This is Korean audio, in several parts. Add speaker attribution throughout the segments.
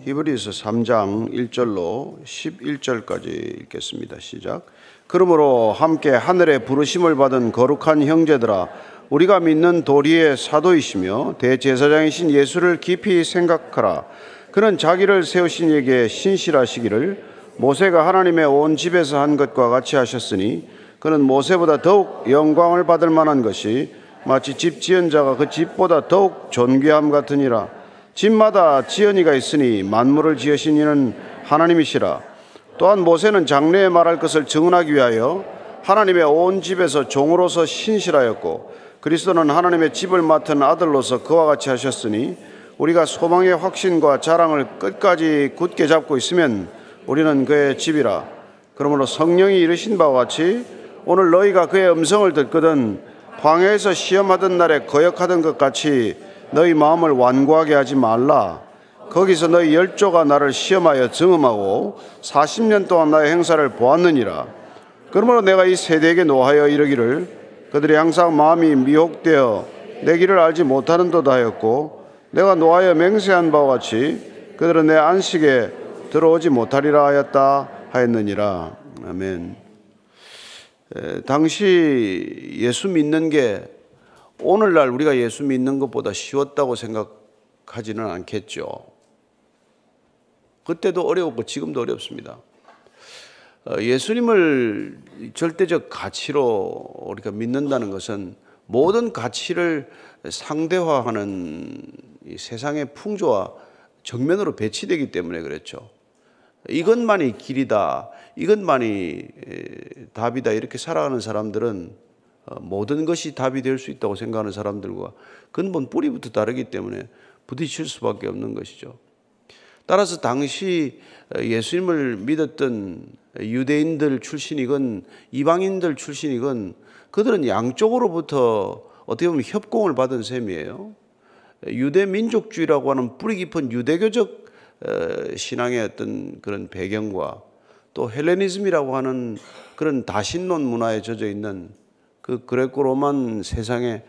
Speaker 1: 히브리서 3장 1절로 11절까지 읽겠습니다. 시작. 그러므로 함께 하늘의 부르심을 받은 거룩한 형제들아, 우리가 믿는 도리의 사도이시며 대제사장이신 예수를 깊이 생각하라. 그는 자기를 세우신 이에게 신실하시기를 모세가 하나님의 온 집에서 한 것과 같이 하셨으니, 그는 모세보다 더욱 영광을 받을 만한 것이 마치 집 지은 자가 그 집보다 더욱 존귀함 같으니라. 집마다 지은이가 있으니 만물을 지으신 이는 하나님이시라. 또한 모세는 장래에 말할 것을 증언하기 위하여 하나님의 온 집에서 종으로서 신실하였고, 그리스도는 하나님의 집을 맡은 아들로서 그와 같이 하셨으니, 우리가 소망의 확신과 자랑을 끝까지 굳게 잡고 있으면 우리는 그의 집이라. 그러므로 성령이 이르신 바와 같이 오늘 너희가 그의 음성을 듣거든 광야에서 시험하던 날에 거역하던 것 같이 너희 마음을 완고하게 하지 말라. 거기서 너희 열조가 나를 시험하여 증음하고 40년 동안 나의 행사를 보았느니라. 그러므로 내가 이 세대에게 노하여 이르기를, 그들이 항상 마음이 미혹되어 내 길을 알지 못하는도다 하였고, 내가 노하여 맹세한 바와 같이 그들은 내 안식에 들어오지 못하리라 하였다 하였느니라. 아멘. 당시 예수 믿는 게 오늘날 우리가 예수 믿는 것보다 쉬웠다고 생각하지는 않겠죠. 그때도 어려웠고 지금도 어렵습니다. 예수님을 절대적 가치로 우리가 믿는다는 것은 모든 가치를 상대화하는 이 세상의 풍조와 정면으로 배치되기 때문에 그렇죠. 이것만이 길이다, 이것만이 답이다, 이렇게 살아가는 사람들은 모든 것이 답이 될 수 있다고 생각하는 사람들과 근본 뿌리부터 다르기 때문에 부딪힐 수밖에 없는 것이죠. 따라서 당시 예수님을 믿었던 유대인들 출신이건 이방인들 출신이건 그들은 양쪽으로부터 어떻게 보면 협공을 받은 셈이에요. 유대 민족주의라고 하는 뿌리 깊은 유대교적 신앙의 어떤 그런 배경과 또 헬레니즘이라고 하는 그런 다신론 문화에 젖어 있는 그 그레코 로만 세상에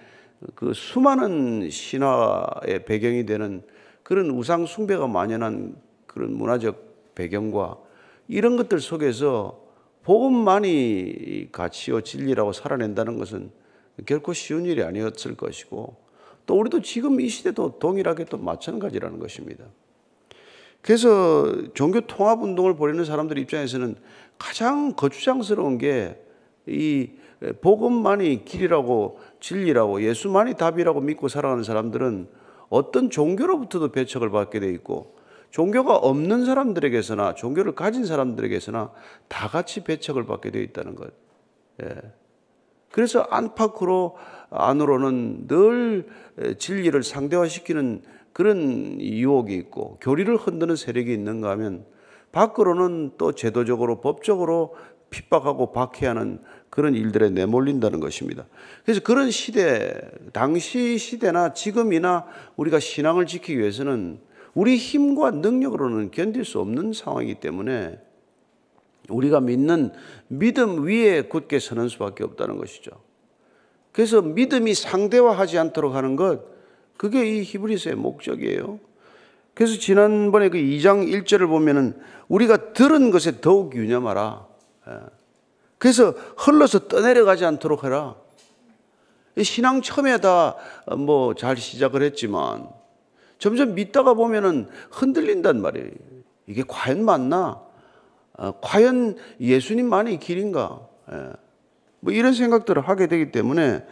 Speaker 1: 그 수많은 신화의 배경이 되는 그런 우상 숭배가 만연한 그런 문화적 배경과 이런 것들 속에서 복음만이 가치요 진리라고 살아낸다는 것은 결코 쉬운 일이 아니었을 것이고, 또 우리도 지금 이 시대도 동일하게 또 마찬가지라는 것입니다. 그래서 종교 통합 운동을 벌이는 사람들 입장에서는 가장 거추장스러운 게 이 복음만이 길이라고 진리라고 예수만이 답이라고 믿고 살아가는 사람들은 어떤 종교로부터도 배척을 받게 돼 있고, 종교가 없는 사람들에게서나 종교를 가진 사람들에게서나 다 같이 배척을 받게 되어 있다는 것. 그래서 안팎으로 안으로는 늘 진리를 상대화시키는 그런 유혹이 있고 교리를 흔드는 세력이 있는가 하면 밖으로는 또 제도적으로 법적으로 핍박하고 박해하는 그런 일들에 내몰린다는 것입니다. 그래서 그런 시대, 당시 시대나 지금이나 우리가 신앙을 지키기 위해서는 우리 힘과 능력으로는 견딜 수 없는 상황이기 때문에 우리가 믿는 믿음 위에 굳게 서는 수밖에 없다는 것이죠. 그래서 믿음이 상대화하지 않도록 하는 것, 그게 이 히브리서의 목적이에요. 그래서 지난번에 그 2장 1절을 보면은 우리가 들은 것에 더욱 유념하라. 그래서 흘러서 떠내려가지 않도록 해라. 신앙 처음에 다 뭐 잘 시작을 했지만 점점 믿다가 보면은 흔들린단 말이에요. 이게 과연 맞나? 과연 예수님만이 길인가? 뭐 이런 생각들을 하게 되기 때문에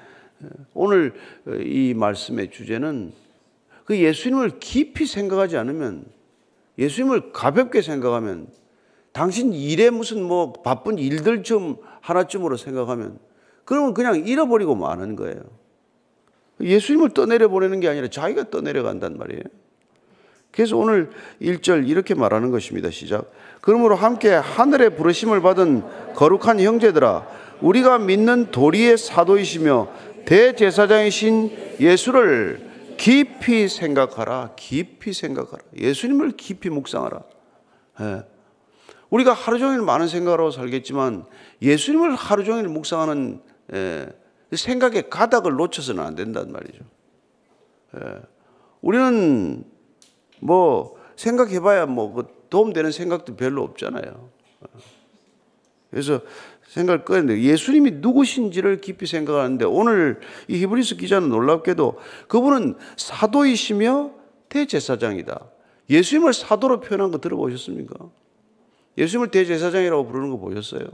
Speaker 1: 오늘 이 말씀의 주제는 그 예수님을 깊이 생각하지 않으면, 예수님을 가볍게 생각하면, 당신 일에 무슨 뭐 바쁜 일들 좀 하나쯤으로 생각하면 그러면 그냥 잃어버리고 마는 거예요. 예수님을 떠내려 보내는 게 아니라 자기가 떠내려 간단 말이에요. 그래서 오늘 1절 이렇게 말하는 것입니다. 시작. 그러므로 함께 하늘의 부르심을 받은 거룩한 형제들아, 우리가 믿는 도리의 사도이시며 대제사장이신 예수를 깊이 생각하라. 깊이 생각하라. 예수님을 깊이 묵상하라. 우리가 하루 종일 많은 생각을 하고 살겠지만 예수님을 하루 종일 묵상하는 생각의 가닥을 놓쳐서는 안 된단 말이죠. 우리는 뭐 생각해봐야 뭐 도움되는 생각도 별로 없잖아요. 그래서 생각을 꺼냈는데 예수님이 누구신지를 깊이 생각하는데 오늘 이 히브리서 기자는 놀랍게도 그분은 사도이시며 대제사장이다. 예수님을 사도로 표현한 거 들어보셨습니까? 예수님을 대제사장이라고 부르는 거 보셨어요?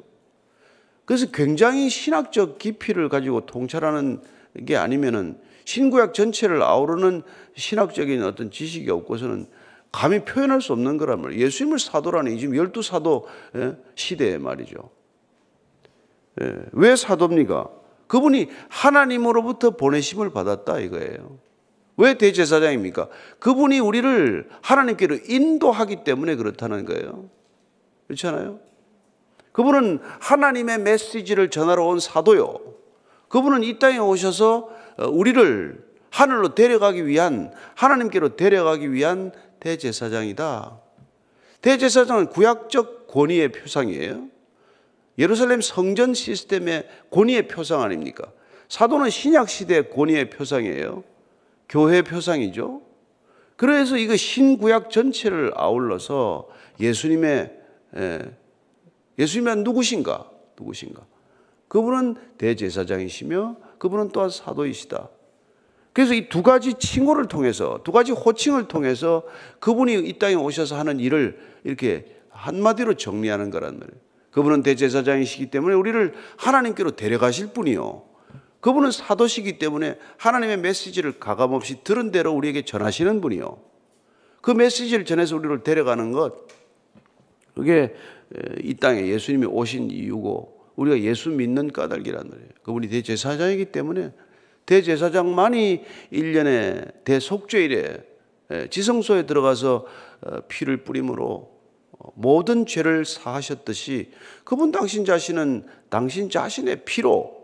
Speaker 1: 그래서 굉장히 신학적 깊이를 가지고 통찰하는 게 아니면은 신구약 전체를 아우르는 신학적인 어떤 지식이 없고서는 감히 표현할 수 없는 거란 말이에요. 예수님을 사도라니 지금 12사도 시대에 말이죠. 왜 사도입니까? 그분이 하나님으로부터 보내심을 받았다 이거예요. 왜 대제사장입니까? 그분이 우리를 하나님께로 인도하기 때문에 그렇다는 거예요. 그렇잖아요? 그분은 하나님의 메시지를 전하러 온 사도요. 그분은 이 땅에 오셔서 우리를 하늘로 데려가기 위한, 하나님께로 데려가기 위한 대제사장이다. 대제사장은 구약적 권위의 표상이에요. 예루살렘 성전 시스템의 권위의 표상 아닙니까? 사도는 신약 시대의 권위의 표상이에요. 교회의 표상이죠. 그래서 이거 신구약 전체를 아울러서 예수님이 누구신가? 그분은 대제사장이시며 그분은 또한 사도이시다. 그래서 이 두 가지 칭호를 통해서, 두 가지 호칭을 통해서 그분이 이 땅에 오셔서 하는 일을 이렇게 한마디로 정리하는 거란 말이에요. 그분은 대제사장이시기 때문에 우리를 하나님께로 데려가실 분이요. 그분은 사도시기 때문에 하나님의 메시지를 가감없이 들은 대로 우리에게 전하시는 분이요. 그 메시지를 전해서 우리를 데려가는 것, 그게 이 땅에 예수님이 오신 이유고 우리가 예수 믿는 까닭이란 말이에요. 그분이 대제사장이기 때문에 대제사장만이 1년에 대속죄일에 지성소에 들어가서 피를 뿌림으로 모든 죄를 사하셨듯이 그분 당신 자신은 당신 자신의 피로,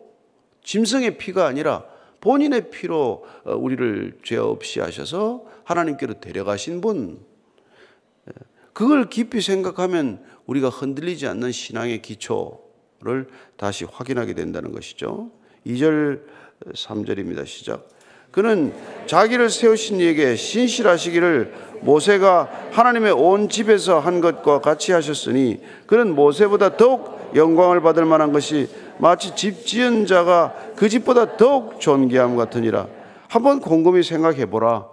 Speaker 1: 짐승의 피가 아니라 본인의 피로 우리를 죄 없이 하셔서 하나님께로 데려가신 분, 그걸 깊이 생각하면 우리가 흔들리지 않는 신앙의 기초를 다시 확인하게 된다는 것이죠. 2절 3절입니다. 시작. 그는 자기를 세우신 이에게 신실하시기를 모세가 하나님의 온 집에서 한 것과 같이 하셨으니 그는 모세보다 더욱 영광을 받을 만한 것이 마치 집 지은 자가 그 집보다 더욱 존귀함 같으니라. 한번 곰곰이 생각해 보라.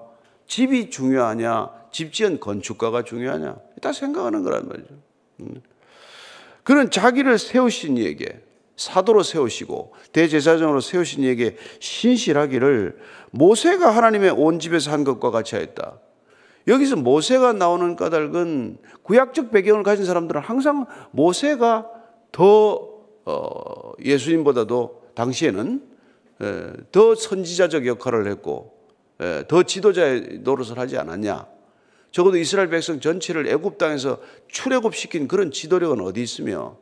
Speaker 1: 집이 중요하냐, 집 지은 건축가가 중요하냐, 다 생각하는 거란 말이죠. 그는 자기를 세우신 이에게, 사도로 세우시고 대제사장으로 세우신 이에게 신실하기를 모세가 하나님의 온 집에서 한 것과 같이 하였다. 여기서 모세가 나오는 까닭은 구약적 배경을 가진 사람들은 항상 모세가 더 예수님보다도 당시에는 더 선지자적 역할을 했고 더 지도자의 노릇을 하지 않았냐. 적어도 이스라엘 백성 전체를 애굽 땅에서 출애굽시킨 그런 지도력은 어디 있으며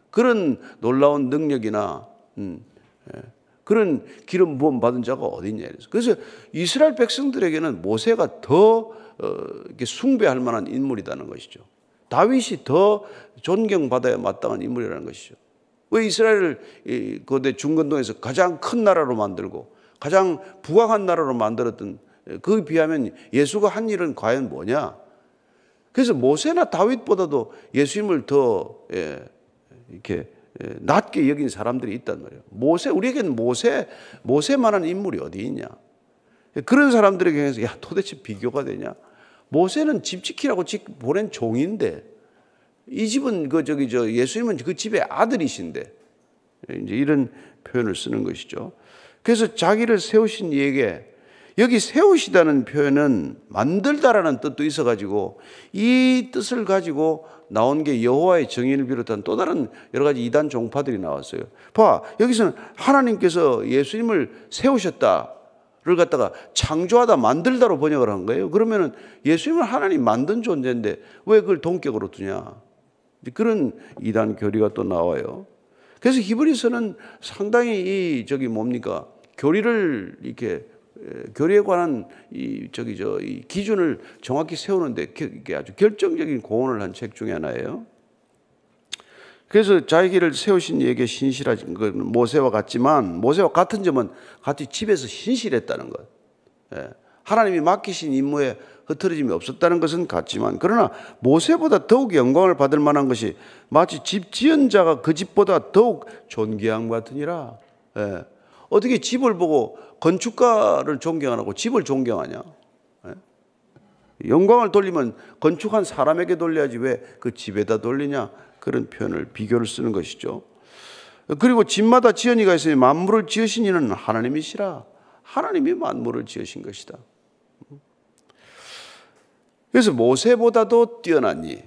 Speaker 1: 그런 놀라운 능력이나 그런 기름 부음 받은 자가 어디 있냐. 그래서 이스라엘 백성들에게는 모세가 더 이렇게 숭배할 만한 인물이라는 것이죠. 다윗이 더 존경받아야 마땅한 인물이라는 것이죠. 왜 이스라엘을 거대 중건동에서 가장 큰 나라로 만들고 가장 부강한 나라로 만들었던, 그에 비하면 예수가 한 일은 과연 뭐냐? 그래서 모세나 다윗보다도 예수님을 더 이렇게 낮게 여긴 사람들이 있단 말이에요. 우리에게는 모세만한 인물이 어디 있냐? 그런 사람들에게 해서 야, 도대체 비교가 되냐? 모세는 집 지키라고 보낸 종인데 이 집은 예수님은 그 집의 아들이신데, 이제 이런 표현을 쓰는 것이죠. 그래서 자기를 세우신 이에게, 여기 세우시다는 표현은 만들다라는 뜻도 있어가지고 이 뜻을 가지고 나온 게 여호와의 정의를 비롯한 또 다른 여러 가지 이단 종파들이 나왔어요. 봐, 여기서는 하나님께서 예수님을 세우셨다를 갖다가 창조하다, 만들다로 번역을 한 거예요. 그러면은 예수님은 하나님 만든 존재인데 왜 그걸 동격으로 두냐? 그런 이단 교리가 또 나와요. 그래서 히브리서는 상당히 교리를 이렇게 교리에 관한 이 기준을 정확히 세우는데 아주 결정적인 공헌을 한 책 중에 하나예요. 그래서 자기를 세우신 이에게 신실하신 것은 모세와 같지만, 모세와 같은 점은 같이 집에서 신실했다는 것. 하나님이 맡기신 임무에 흐트러짐이 없었다는 것은 같지만, 그러나 모세보다 더욱 영광을 받을 만한 것이 마치 집 지은 자가 그 집보다 더욱 존귀함 같으니라. 예. 어떻게 집을 보고 건축가를 존경 안 하고 집을 존경하냐? 예? 영광을 돌리면 건축한 사람에게 돌려야지 왜 그 집에다 돌리냐? 그런 표현을, 비교를 쓰는 것이죠. 그리고 집마다 지은 이가 있으니 만물을 지으신 이는 하나님이시라. 하나님이 만물을 지으신 것이다. 그래서 모세보다도 뛰어나니,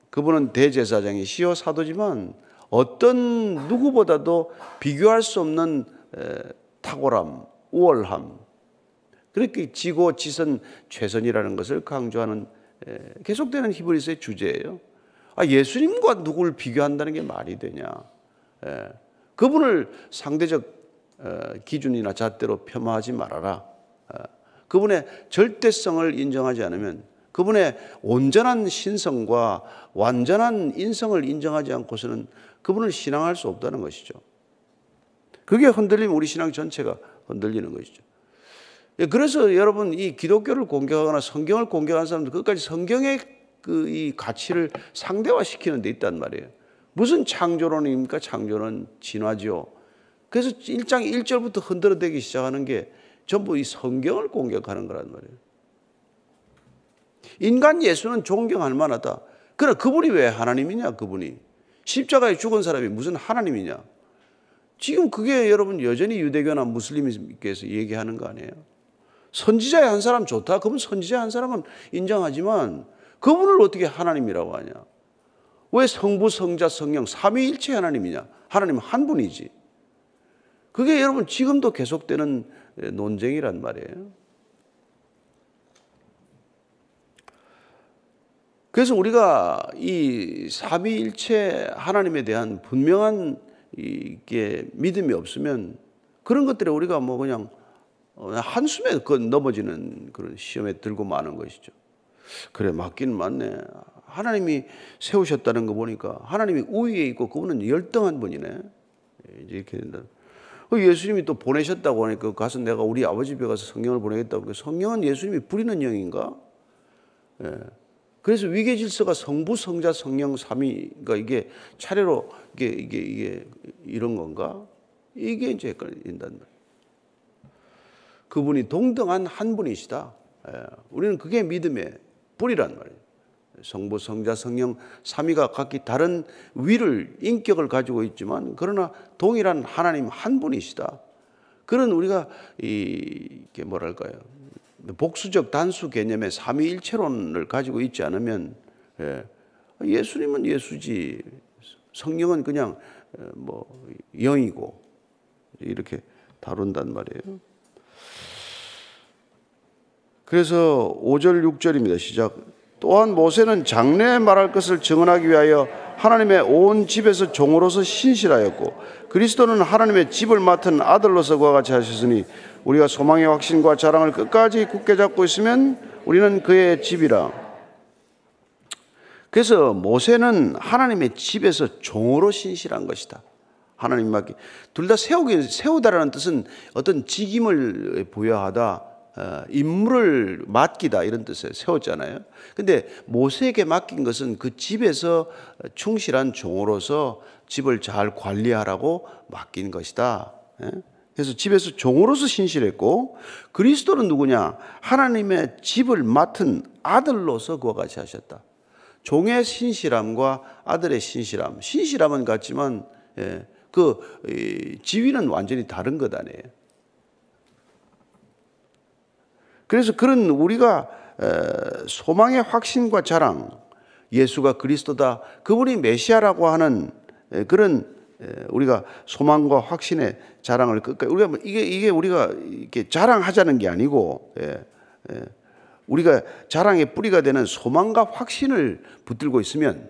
Speaker 1: 그분은 대제사장이시요 사도지만 어떤 누구보다도 비교할 수 없는 탁월함, 우월함, 그렇게 지고 지선 최선이라는 것을 강조하는 계속되는 히브리서의 주제예요. 예수님과 누구를 비교한다는 게 말이 되냐? 그분을 상대적 기준이나 잣대로 폄하하지 말아라. 그분의 절대성을 인정하지 않으면, 그분의 온전한 신성과 완전한 인성을 인정하지 않고서는 그분을 신앙할 수 없다는 것이죠. 그게 흔들리면 우리 신앙 전체가 흔들리는 것이죠. 그래서 여러분, 이 기독교를 공격하거나 성경을 공격하는 사람들 끝까지 성경의 이 가치를 상대화시키는 데 있단 말이에요. 무슨 창조론입니까? 창조는 진화죠. 그래서 1장 1절부터 흔들어대기 시작하는 게 전부 이 성경을 공격하는 거란 말이에요. 인간 예수는 존경할 만하다. 그러나 그분이 왜 하나님이냐? 그분이 십자가에 죽은 사람이 무슨 하나님이냐? 지금 그게 여러분 여전히 유대교나 무슬림께서 얘기하는 거 아니에요? 선지자의 한 사람 좋다. 그분 선지자의 한 사람은 인정하지만 그분을 어떻게 하나님이라고 하냐? 왜 성부, 성자, 성령 삼위일체 하나님이냐? 하나님은 한 분이지. 그게 여러분 지금도 계속되는 논쟁이란 말이에요. 그래서 우리가 이 삼위일체 하나님에 대한 분명한 이게 믿음이 없으면 그런 것들에 우리가 뭐 그냥 한숨에 넘어지는 그런 시험에 들고 마는 것이죠. 그래, 맞긴 맞네. 하나님이 세우셨다는 거 보니까 하나님이 우위에 있고 그분은 열등한 분이네. 이제 이렇게 된다. 예수님이 또 보내셨다고 하니까 가서 내가 우리 아버지 집에 가서 성령을 보내겠다고. 성령은 예수님이 부리는 영인가? 예. 그래서 위계 질서가 성부, 성자, 성령 삼위가 이게 차례로 이게 이런 건가? 이게 이제 헷갈린단 말이에요. 그분이 동등한 한 분이시다. 우리는 그게 믿음의 뿌리란 말이에요. 성부, 성자, 성령 삼위가 각기 다른 위를, 인격을 가지고 있지만 그러나 동일한 하나님 한 분이시다. 그런 우리가 이게 뭐랄까요? 복수적 단수 개념의 삼위일체론을 가지고 있지 않으면 예수님은 예수지, 성령은 그냥 뭐 영이고 이렇게 다룬단 말이에요. 그래서 5절 6절입니다. 시작. 또한 모세는 장래에 말할 것을 증언하기 위하여 하나님의 온 집에서 종으로서 신실하였고 그리스도는 하나님의 집을 맡은 아들로서 그와 같이 하셨으니 우리가 소망의 확신과 자랑을 끝까지 굳게 잡고 있으면 우리는 그의 집이라. 그래서 모세는 하나님의 집에서 종으로 신실한 것이다. 하나님 맡기. 둘 다 세우다라는 뜻은 어떤 직임을 부여하다, 임무를 맡기다 이런 뜻이에요. 세웠잖아요. 근데 모세에게 맡긴 것은 그 집에서 충실한 종으로서 집을 잘 관리하라고 맡긴 것이다. 그래서 집에서 종으로서 신실했고 그리스도는 누구냐? 하나님의 집을 맡은 아들로서 그와 같이 하셨다. 종의 신실함과 아들의 신실함, 신실함은 같지만 그 지위는 완전히 다른 것 아니에요. 그래서 그런 우리가 소망의 확신과 자랑, 예수가 그리스도다, 그분이 메시아라고 하는 그런 우리가 소망과 확신의 자랑을 끝까지 우리가 이게 우리가 이렇게 자랑하자는 게 아니고 우리가 자랑의 뿌리가 되는 소망과 확신을 붙들고 있으면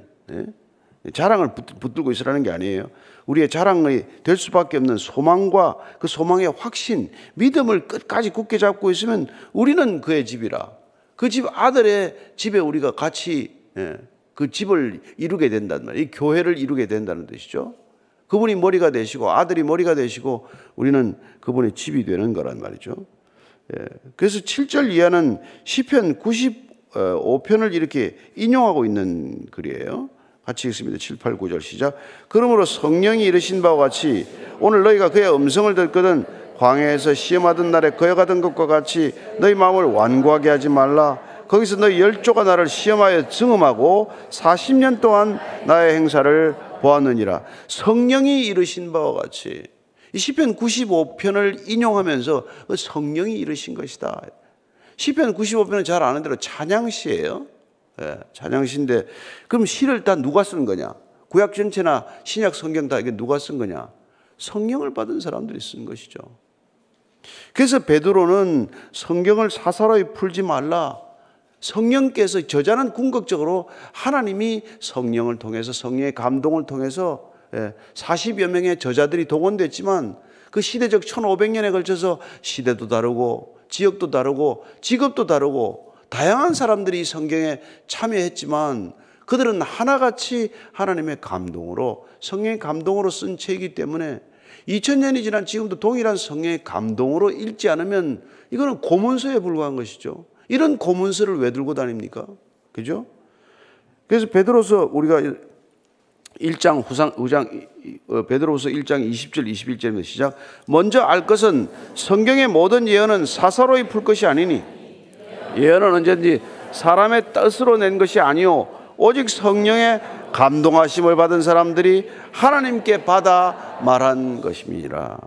Speaker 1: 자랑을 붙들고 있으라는 게 아니에요. 우리의 자랑이 될 수밖에 없는 소망과 그 소망의 확신, 믿음을 끝까지 굳게 잡고 있으면 우리는 그의 집이라. 그 집 아들의 집에 우리가 같이 그 집을 이루게 된단 말이에요. 이 교회를 이루게 된다는 뜻이죠. 그분이 머리가 되시고 아들이 머리가 되시고 우리는 그분의 집이 되는 거란 말이죠. 그래서 7절 이하는 시편 95편을 이렇게 인용하고 있는 글이에요. 같이 읽습니다. 7, 8, 9절 시작. 그러므로 성령이 이르신 바와 같이 오늘 너희가 그의 음성을 듣거든 광야에서 시험하던 날에 거여가던 것과 같이 너희 마음을 완고하게 하지 말라. 거기서 너희 열조가 나를 시험하여 증음하고 40년 동안 나의 행사를 보았느니라. 성령이 이르신 바와 같이 이 시편 95편을 인용하면서 성령이 이르신 것이다. 시편 95편은 잘 아는 대로 찬양시예요. 찬양시인데 그럼 시를 다 누가 쓴 거냐? 구약 전체나 신약 성경 다 이게 누가 쓴 거냐? 성령을 받은 사람들이 쓴 것이죠. 그래서 베드로는 성경을 사사로이 풀지 말라. 성령께서 저자는 궁극적으로 하나님이 성령을 통해서 성령의 감동을 통해서 40여 명의 저자들이 동원됐지만 그 시대적 1500년에 걸쳐서 시대도 다르고 지역도 다르고 직업도 다르고 다양한 사람들이 이 성경에 참여했지만 그들은 하나같이 하나님의 감동으로 성령의 감동으로 쓴 책이기 때문에 2000년이 지난 지금도 동일한 성령의 감동으로 읽지 않으면 이거는 고문서에 불과한 것이죠. 이런 고문서를 왜 들고 다닙니까? 그죠? 그래서 베드로서 우리가 1장 베드로서 1장 20절 21절입니다. 시작. 먼저 알 것은 성경의 모든 예언은 사사로이 풀 것이 아니니 예언은 언제든지 사람의 뜻으로 낸 것이 아니요 오직 성령의 감동하심을 받은 사람들이 하나님께 받아 말한 것임이니라.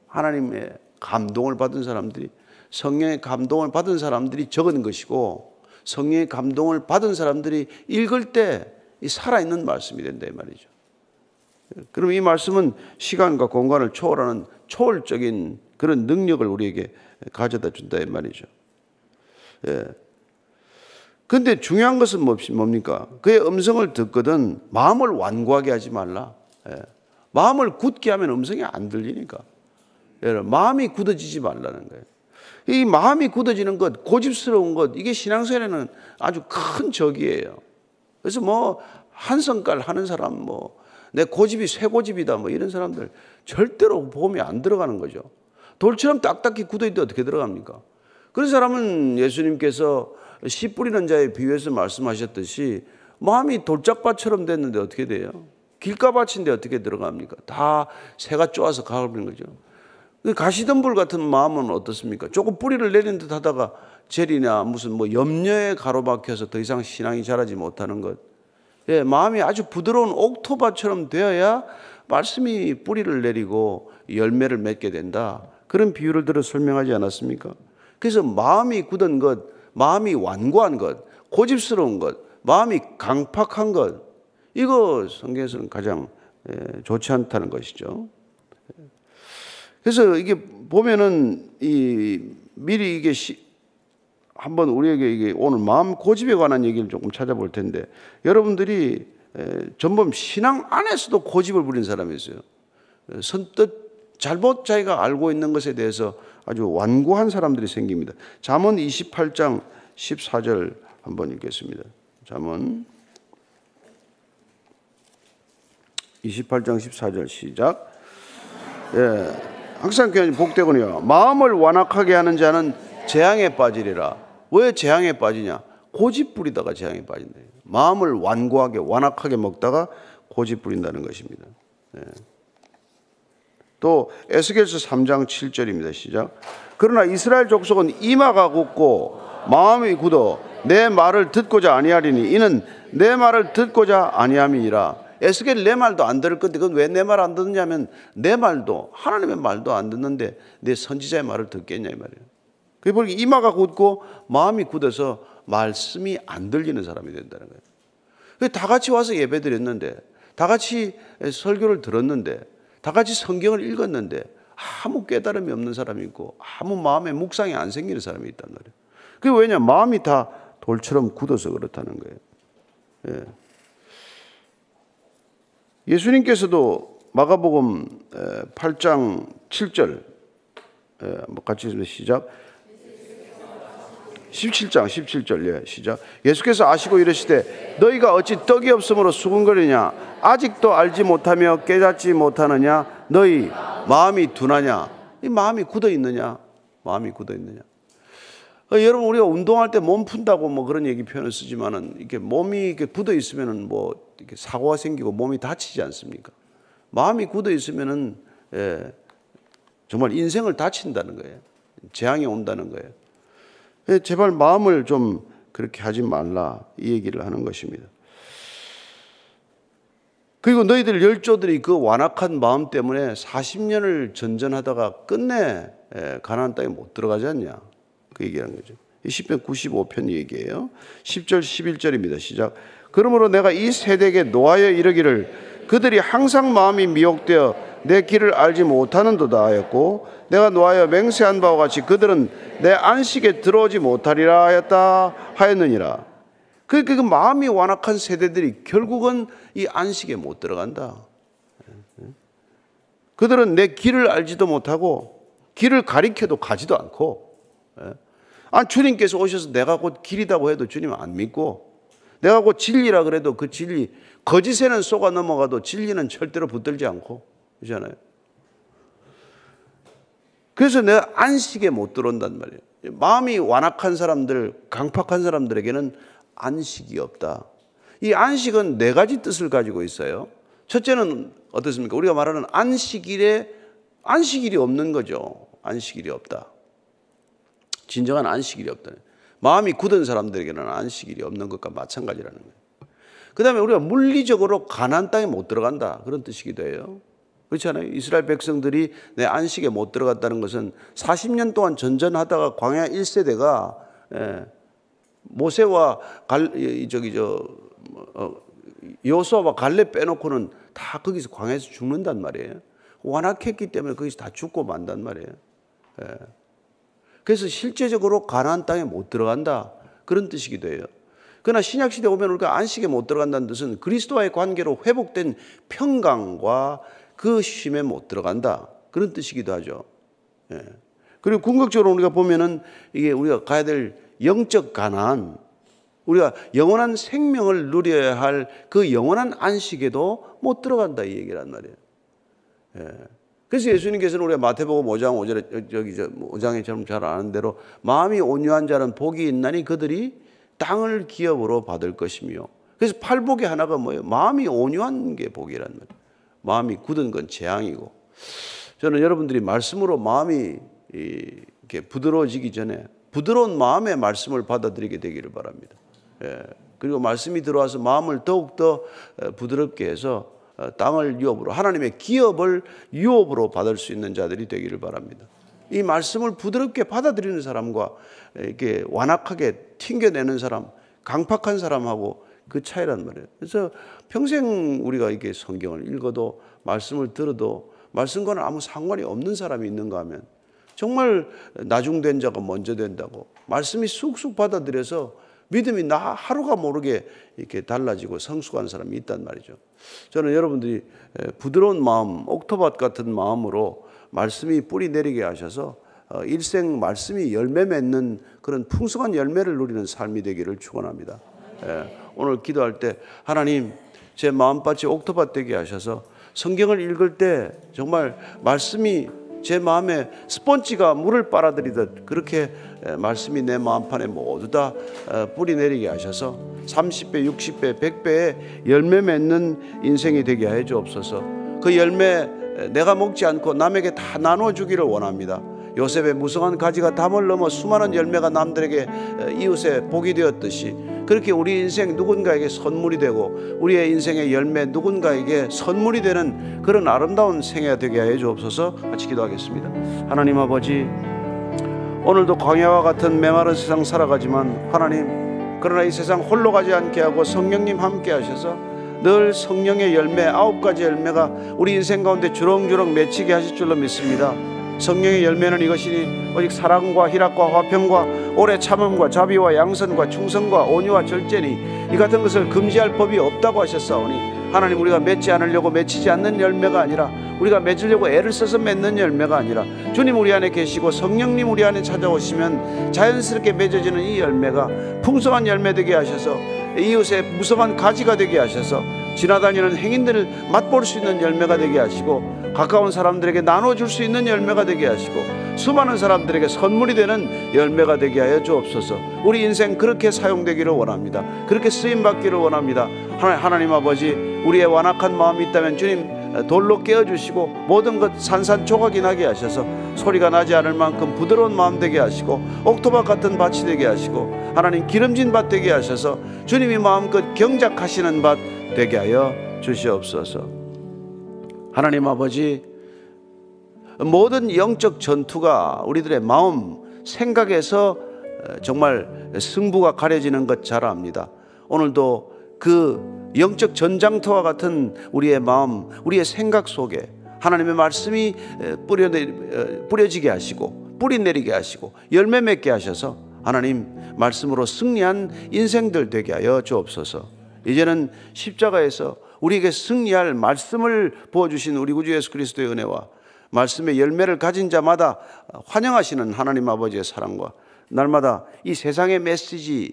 Speaker 1: 하나님의 감동을 받은 사람들이 성령의 감동을 받은 사람들이 적은 것이고 성령의 감동을 받은 사람들이 읽을 때 살아있는 말씀이 된다 이 말이죠. 그럼 이 말씀은 시간과 공간을 초월하는 초월적인 그런 능력을 우리에게 가져다 준다 이 말이죠. 그런데 중요한 것은 뭡니까? 그의 음성을 듣거든 마음을 완고하게 하지 말라. 마음을 굳게 하면 음성이 안 들리니까. 마음이 굳어지지 말라는 거예요. 이 마음이 굳어지는 것, 고집스러운 것, 이게 신앙생활에는 아주 큰 적이에요. 그래서 뭐 한 성깔 하는 사람, 뭐 내 고집이 쇠고집이다, 뭐 이런 사람들 절대로 보험이 안 들어가는 거죠. 돌처럼 딱딱히 굳어있는데 어떻게 들어갑니까? 그런 사람은 예수님께서 씨 뿌리는 자의 비유에서 말씀하셨듯이 마음이 돌짝밭처럼 됐는데 어떻게 돼요? 길가밭인데 어떻게 들어갑니까? 다 새가 쪼아서 가버리는 거죠. 가시덤불 같은 마음은 어떻습니까? 조금 뿌리를 내린 듯 하다가 젤이나 무슨 뭐 염려에 가로막혀서 더 이상 신앙이 자라지 못하는 것. 마음이 아주 부드러운 옥토밭처럼 되어야 말씀이 뿌리를 내리고 열매를 맺게 된다. 그런 비유를 들어 설명하지 않았습니까? 그래서 마음이 굳은 것, 마음이 완고한 것, 고집스러운 것, 마음이 강팍한 것, 이거 성경에서는 가장 좋지 않다는 것이죠. 그래서 이게 보면은 미리 이게 한번 우리에게 이게 오늘 마음 고집에 관한 얘기를 조금 찾아볼 텐데 여러분들이 전범 신앙 안에서도 고집을 부리는 사람이 있어요. 선뜻 잘못 자기가 알고 있는 것에 대해서 아주 완고한 사람들이 생깁니다. 잠언 28장 14절 한번 읽겠습니다. 잠언 28장 14절 시작. 항상 교회는 복되거니와 마음을 완악하게 하는 자는 재앙에 빠지리라. 왜 재앙에 빠지냐? 고집 부리다가 재앙에 빠진다. 마음을 완고하게 완악하게 먹다가 고집 부린다는 것입니다. 또 에스겔서 3장 7절입니다. 시작. 그러나 이스라엘 족속은 이마가 굳고 마음이 굳어 내 말을 듣고자 아니하리니 이는 내 말을 듣고자 아니함이니라. 에스겔 내 말도 안 들을 건데 그건 왜 내 말 안 듣느냐면 내 말도 하나님의 말도 안 듣는데 내 선지자의 말을 듣겠냐 이 말이에요. 그게 보니까 이마가 굳고 마음이 굳어서 말씀이 안 들리는 사람이 된다는 거예요. 다 같이 와서 예배 드렸는데 다 같이 설교를 들었는데 다 같이 성경을 읽었는데 아무 깨달음이 없는 사람이 있고 아무 마음에 묵상이 안 생기는 사람이 있단 말이에요. 그게 왜냐? 마음이 다 돌처럼 굳어서 그렇다는 거예요. 예수님께서도 마가복음 8장 7절 같이 시작. 17장 17절 시작. 예수께서 아시고 이르시되 너희가 어찌 떡이 없으므로 수군거리냐? 아직도 알지 못하며 깨닫지 못하느냐? 너희 마음이 둔하냐? 이 마음이 굳어 있느냐? 마음이 굳어 있느냐? 여러분 우리가 운동할 때 몸 푼다고 뭐 그런 얘기 표현을 쓰지만은 이렇게 몸이 이렇게 굳어 있으면은 뭐 이렇게 사고가 생기고 몸이 다치지 않습니까? 마음이 굳어 있으면은 정말 인생을 다친다는 거예요. 재앙이 온다는 거예요. 제발 마음을 좀 그렇게 하지 말라 이 얘기를 하는 것입니다. 그리고 너희들 열조들이 그 완악한 마음 때문에 40년을 전전하다가 끝내 가나안 땅에 못 들어가지 않냐 그 얘기하는 거죠. 시편 95편 얘기예요. 10절 11절입니다. 시작. 그러므로 내가 이 세대에게 노하여 이르기를 그들이 항상 마음이 미혹되어 내 길을 알지 못하는도다 하였고 내가 노하여 맹세한 바와 같이 그들은 내 안식에 들어오지 못하리라 하였느니라. 그 마음이 완악한 세대들이 결국은 이 안식에 못 들어간다. 그들은 내 길을 알지도 못하고 길을 가리켜도 가지도 않고, 주님께서 오셔서 내가 곧 길이라고 해도 주님 안 믿고, 내가 곧 진리라 그래도 그 진리 거짓에는 속아 넘어가도 진리는 절대로 붙들지 않고 그렇잖아요. 그래서 내가 안식에 못 들어온단 말이에요. 마음이 완악한 사람들, 강팍한 사람들에게는 안식이 없다. 이 안식은 네 가지 뜻을 가지고 있어요. 첫째는 어떻습니까? 우리가 말하는 안식일에 안식일이 없는 거죠. 안식일이 없다. 진정한 안식일이 없다. 마음이 굳은 사람들에게는 안식일이 없는 것과 마찬가지라는 거예요. 그 다음에 우리가 물리적으로 가나안 땅에 못 들어간다. 그런 뜻이기도 해요. 그렇잖아요. 이스라엘 백성들이 내 안식에 못 들어갔다는 것은 40년 동안 전전하다가 광야 1세대가 모세와 여호수아와 갈렙 빼놓고는 다 거기서 광야에서 죽는단 말이에요. 완악했기 때문에 거기서 다 죽고 만단 말이에요. 그래서 실제적으로 가나안 땅에 못 들어간다. 그런 뜻이기도 해요. 그러나 신약시대 오면 우리가 안식에 못 들어간다는 뜻은 그리스도와의 관계로 회복된 평강과 그 쉼에 못 들어간다. 그런 뜻이기도 하죠. 그리고 궁극적으로 우리가 보면은 이게 우리가 가야 될 영적 가나안, 우리가 영원한 생명을 누려야 할 그 영원한 안식에도 못 들어간다 이 얘기란 말이에요. 그래서 예수님께서는 우리가 마태복음 5장 5절에 5장에처럼 잘 아는 대로 마음이 온유한 자는 복이 있나니 그들이 땅을 기업으로 받을 것이며, 그래서 팔복의 하나가 뭐예요? 마음이 온유한 게 복이란 말이에요. 마음이 굳은 건 재앙이고, 저는 여러분들이 말씀으로 마음이 이렇게 부드러워지기 전에 부드러운 마음의 말씀을 받아들이게 되기를 바랍니다. 그리고 말씀이 들어와서 마음을 더욱더 부드럽게 해서 땅을 유업으로, 하나님의 기업을 유업으로 받을 수 있는 자들이 되기를 바랍니다. 이 말씀을 부드럽게 받아들이는 사람과 이렇게 완악하게 튕겨내는 사람, 강팍한 사람하고 그 차이란 말이에요. 그래서 평생 우리가 이렇게 성경을 읽어도 말씀을 들어도 말씀과는 아무 상관이 없는 사람이 있는가 하면 정말 나중된 자가 먼저 된다고 말씀이 쑥쑥 받아들여서 믿음이 하루가 모르게 이렇게 달라지고 성숙한 사람이 있단 말이죠. 저는 여러분들이 부드러운 마음, 옥토밭 같은 마음으로 말씀이 뿌리 내리게 하셔서 일생 말씀이 열매 맺는 그런 풍성한 열매를 누리는 삶이 되기를 축원합니다. 오늘 기도할 때 하나님 제 마음밭이 옥토밭 되게 하셔서 성경을 읽을 때 정말 말씀이 제 마음에 스펀지가 물을 빨아들이듯 그렇게 말씀이 내 마음판에 모두 다 뿌리 내리게 하셔서 30배, 60배, 100배의 열매 맺는 인생이 되게 하여 주옵소서. 그 열매 내가 먹지 않고 남에게 다 나눠주기를 원합니다. 요셉의 무성한 가지가 담을 넘어 수많은 열매가 남들에게 이웃에 복이 되었듯이 그렇게 우리 인생 누군가에게 선물이 되고 우리의 인생의 열매 누군가에게 선물이 되는 그런 아름다운 생애가 되게 하여 주옵소서. 같이 기도하겠습니다. 하나님 아버지, 오늘도 광야와 같은 메마른 세상 살아가지만 하나님, 그러나 이 세상 홀로 가지 않게 하고 성령님 함께 하셔서 늘 성령의 열매 9가지 열매가 우리 인생 가운데 주렁주렁 맺히게 하실 줄로 믿습니다. 성령의 열매는 이것이니 오직 사랑과 희락과 화평과 오래 참음과 자비와 양선과 충성과 온유와 절제니 이 같은 것을 금지할 법이 없다고 하셨사오니 하나님, 우리가 맺지 않으려고 맺히지 않는 열매가 아니라 우리가 맺으려고 애를 써서 맺는 열매가 아니라 주님 우리 안에 계시고 성령님 우리 안에 찾아오시면 자연스럽게 맺어지는 이 열매가 풍성한 열매 되게 하셔서 이웃의 무성한 가지가 되게 하셔서 지나다니는 행인들을 맛볼 수 있는 열매가 되게 하시고 가까운 사람들에게 나눠줄 수 있는 열매가 되게 하시고 수많은 사람들에게 선물이 되는 열매가 되게 하여 주옵소서. 우리 인생 그렇게 사용되기를 원합니다. 그렇게 쓰임받기를 원합니다. 하나님 아버지, 우리의 완악한 마음이 있다면 주님 돌로 깨어주시고 모든 것 산산조각이 나게 하셔서 소리가 나지 않을 만큼 부드러운 마음 되게 하시고 옥토밭 같은 밭이 되게 하시고 하나님 기름진 밭 되게 하셔서 주님이 마음껏 경작하시는 밭 되게 하여 주시옵소서. 하나님 아버지, 모든 영적 전투가 우리들의 마음, 생각에서 정말 승부가 가려지는 것 잘 압니다. 오늘도 그 영적 전장터와 같은 우리의 마음, 우리의 생각 속에 하나님의 말씀이 뿌려지게 하시고 뿌리 내리게 하시고 열매 맺게 하셔서 하나님 말씀으로 승리한 인생들 되게 하여 주옵소서. 이제는 십자가에서 우리에게 승리할 말씀을 부어주신 우리 구주 예수 그리스도의 은혜와 말씀의 열매를 가진 자마다 환영하시는 하나님 아버지의 사랑과 날마다 이 세상의 메시지에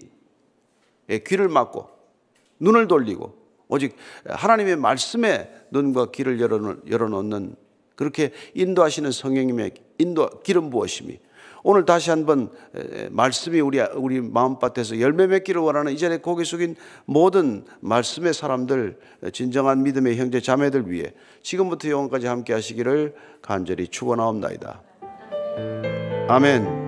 Speaker 1: 귀를 막고 눈을 돌리고 오직 하나님의 말씀에 눈과 귀를 열어놓는 그렇게 인도하시는 성령님의 기름 부으심이 오늘 다시 한번 말씀이 우리 마음밭에서 열매 맺기를 원하는 이전에 고개 숙인 모든 말씀의 사람들, 진정한 믿음의 형제 자매들 위해 지금부터 영원까지 함께 하시기를 간절히 축원하옵나이다. 아멘.